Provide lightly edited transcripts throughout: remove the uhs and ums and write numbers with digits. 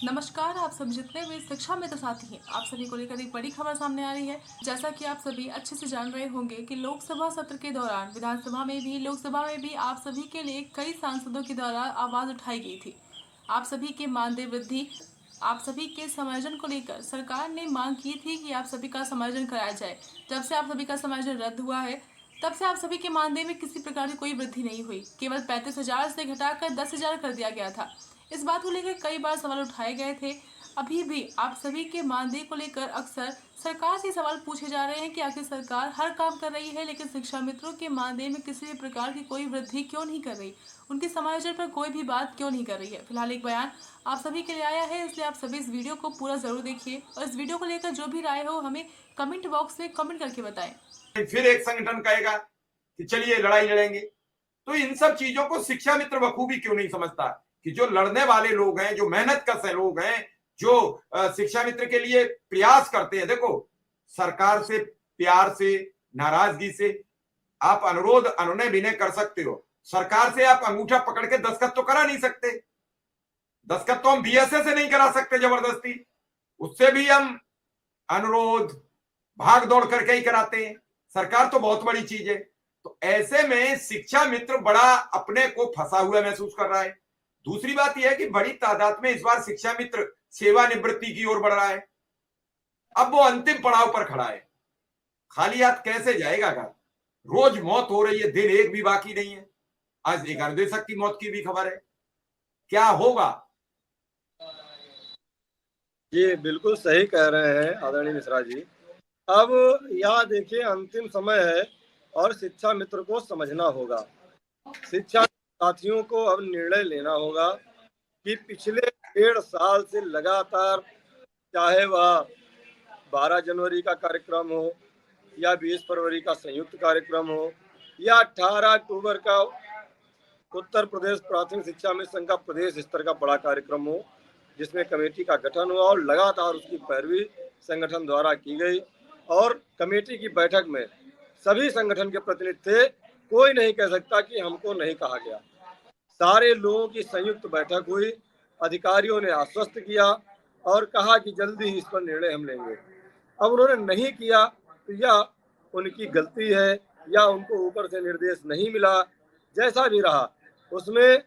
नमस्कार, आप सब जितने भी शिक्षा मित्र साथी हैं, आप सभी को लेकर एक बड़ी खबर सामने आ रही है। जैसा कि आप सभी अच्छे से जान रहे होंगे कि लोकसभा सत्र के दौरान विधानसभा में भी, लोकसभा में भी आप सभी के लिए कई सांसदों के द्वारा आवाज उठाई गई थी। आप सभी के मानदेय वृद्धि, आप सभी के समायोजन को लेकर सरकार ने मांग की थी कि आप सभी का समायोजन कराया जाए। जब से आप सभी का समायोजन रद्द हुआ है, तब से आप सभी के मानदेय में किसी प्रकार की कोई वृद्धि नहीं हुई। केवल 35,000 से घटाकर 10,000 कर दिया गया था। इस बात को लेकर कई बार सवाल उठाए गए थे। अभी भी आप सभी के मानदेय को लेकर अक्सर सरकार से सवाल पूछे जा रहे हैं कि आखिर सरकार हर काम कर रही है, लेकिन शिक्षा मित्रों के मानदेय में किसी भी प्रकार की कोई वृद्धि क्यों नहीं कर रही, उनके समायोजन पर कोई भी बात क्यों नहीं कर रही है। फिलहाल एक बयान आप सभी के लिए आया है, इसलिए आप सभी इस वीडियो को पूरा जरूर देखिए और इस वीडियो को लेकर जो भी राय हो हमें कमेंट बॉक्स में कमेंट करके बताएं। फिर एक संगठन कहेगा कि चलिए लड़ाई लड़ेंगे। तो इन सब चीजों को शिक्षा मित्र बखूबी क्यों नहीं समझता कि जो लड़ने वाले लोग हैं, जो मेहनत कश लोग हैं, जो शिक्षा मित्र के लिए प्रयास करते हैं। देखो, सरकार से प्यार से, नाराजगी से आप अनुरोध अनुनय विनय कर सकते हो। सरकार से आप अंगूठा पकड़ के दस्तखत तो करा नहीं सकते। दस्तखत तो हम बीएसए से नहीं करा सकते जबरदस्ती। उससे भी हम अनुरोध भाग दौड़ करके ही कराते हैं। सरकार तो बहुत बड़ी चीज है। तो ऐसे में शिक्षा मित्र बड़ा अपने को फंसा हुआ महसूस कर रहा है। दूसरी बात यह है कि बड़ी तादाद में इस बार शिक्षा मित्र सेवानिवृत्ति की ओर बढ़ रहा है। अब वो अंतिम पड़ाव पर खड़ा है। खाली हाथ कैसे जाएगा घर? रोज मौत हो रही है, दिन एक भी बाकी नहीं है। आज एक निर्देशक की मौत की भी खबर है। क्या होगा? जी बिल्कुल सही कह रहे हैं आदरणीय मिश्रा जी। अब यहाँ देखिए अंतिम समय है और शिक्षा मित्र को समझना होगा। शिक्षा साथियों को अब निर्णय लेना होगा कि पिछले 1.5 साल से लगातार, चाहे वह 12 जनवरी का कार्यक्रम हो या 20 फरवरी का संयुक्त कार्यक्रम हो या 18 अक्टूबर का उत्तर प्रदेश प्राथमिक शिक्षा मित्र संघ का प्रदेश स्तर का बड़ा कार्यक्रम हो, जिसमें कमेटी का गठन हुआ और लगातार उसकी पैरवी संगठन द्वारा की गई। और कमेटी की बैठक में सभी संगठन के प्रतिनिधि थे। कोई नहीं कह सकता कि हमको नहीं कहा गया। सारे लोगों की संयुक्त बैठक हुई, अधिकारियों ने आश्वस्त किया और कहा कि जल्दी ही इस पर निर्णय हम लेंगे। अब उन्होंने नहीं किया तो यह उनकी गलती है या उनको ऊपर से निर्देश नहीं मिला। जैसा भी रहा, उसमें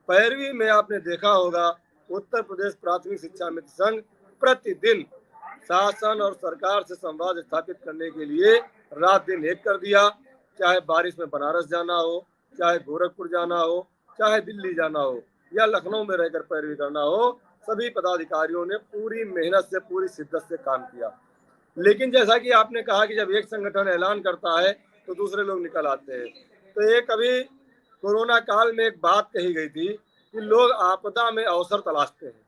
पैरवी में आपने देखा होगा उत्तर प्रदेश प्राथमिक शिक्षा मित्र संघ प्रतिदिन शासन और सरकार से संवाद स्थापित करने के लिए रात दिन एक कर दिया। चाहे बारिश में बनारस जाना हो, चाहे गोरखपुर जाना हो, चाहे दिल्ली जाना हो या लखनऊ में रहकर पैरवी करना हो, सभी पदाधिकारियों ने पूरी मेहनत से, पूरी शिद्दत से काम किया। लेकिन जैसा कि आपने कहा कि जब एक संगठन ऐलान करता है तो दूसरे लोग निकल आते हैं। तो एक अभी कोरोना काल में एक बात कही गई थी कि लोग आपदा में अवसर तलाशते हैं।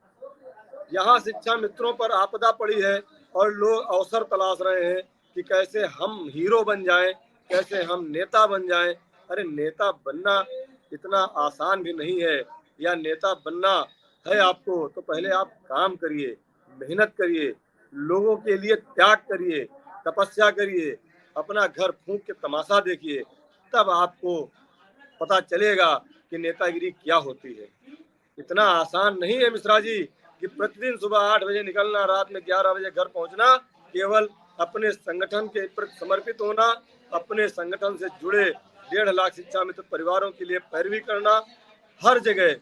यहाँ शिक्षा मित्रों पर आपदा पड़ी है और लोग अवसर तलाश रहे हैं कि कैसे हम हीरो बन जाएं, कैसे हम नेता बन जाएं। अरे नेता बनना इतना आसान भी नहीं है। या नेता बनना है आपको तो पहले आप काम करिए, मेहनत करिए, लोगों के लिए त्याग करिए, तपस्या करिए, अपना घर फूंक के तमाशा देखिए, तब आपको पता चलेगा कि नेतागिरी क्या होती है। इतना आसान नहीं है मिश्रा जी कि प्रतिदिन सुबह 8 बजे निकलना, रात में 11 बजे घर पहुंचना, केवल अपने संगठन के प्रति समर्पित होना, अपने संगठन से जुड़े 1.5 लाख शिक्षा मित्र परिवारों के लिए पैरवी करना, हर जगह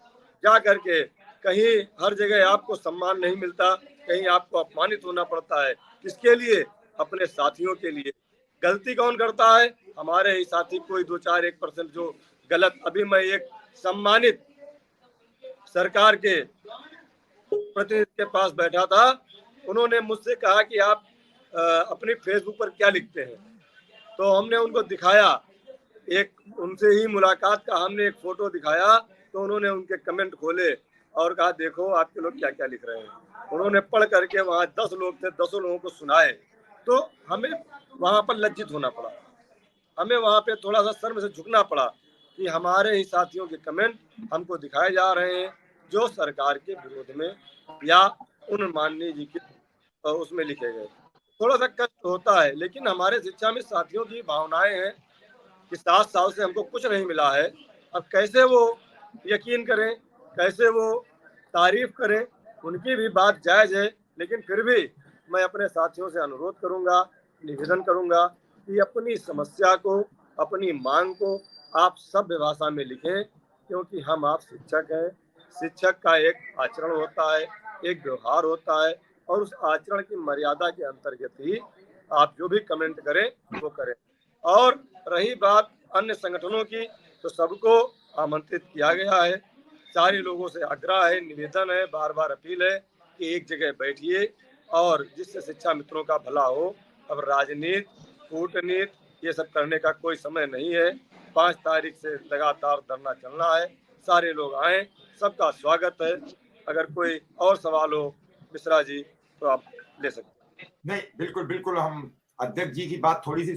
जा करके कहीं हर जगह आपको सम्मान नहीं मिलता, कहीं आपको अपमानित होना पड़ता है। किसके लिए? अपने साथियों के लिए। गलती कौन करता है? हमारे ही साथी, कोई 2-4 1% जो गलत। अभी मैं एक सम्मानित सरकार के प्रतिनिधि के पास बैठा था, उन्होंने मुझसे कहा कि आप अपनी फेसबुक पर क्या लिखते हैं। तो हमने उनको दिखाया, एक उनसे ही मुलाकात का हमने एक फोटो दिखाया, तो उन्होंने उनके कमेंट खोले और कहा देखो आपके लोग क्या क्या लिख रहे हैं। उन्होंने पढ़ करके, वहाँ 10 लोग थे, 10 लोगों को सुनाए। तो हमें वहाँ पर लज्जित होना पड़ा, हमें वहाँ पे थोड़ा सा शर्म से झुकना पड़ा कि हमारे ही साथियों के कमेंट हमको दिखाए जा रहे हैं जो सरकार के विरोध में या उन माननीय जी के उसमें लिखे गए। थोड़ा सा कष्ट होता है, लेकिन हमारे शिक्षा में साथियों की भावनाएं हैं कि 7 साल से हमको कुछ नहीं मिला है। अब कैसे वो यकीन करें, कैसे वो तारीफ करें, उनकी भी बात जायज है, लेकिन फिर भी मैं अपने साथियों से अनुरोध करूंगा, निवेदन करूंगा कि अपनी समस्या को, अपनी मांग को आप सभ्य भाषा में लिखें, क्योंकि हम आप शिक्षक हैं। शिक्षक का एक आचरण होता है, एक व्यवहार होता है, और उस आचरण की मर्यादा के अंतर्गत ही आप जो भी कमेंट करें वो करें। और रही बात अन्य संगठनों की, तो सबको आमंत्रित किया गया है। सारे लोगों से आग्रह है, निवेदन है, बार बार अपील है कि एक जगह बैठिए और जिससे शिक्षा मित्रों का भला हो। अब राजनीति, कूटनीति ये सब करने का कोई समय नहीं है। 5 तारीख से लगातार धरना चलना है। सारे लोग आए, सबका स्वागत है। अगर कोई और सवाल हो मिश्रा जी तो आप ले सकते हैं। नहीं, बिल्कुल बिल्कुल, हम अध्यक्ष जी की बात थोड़ी सी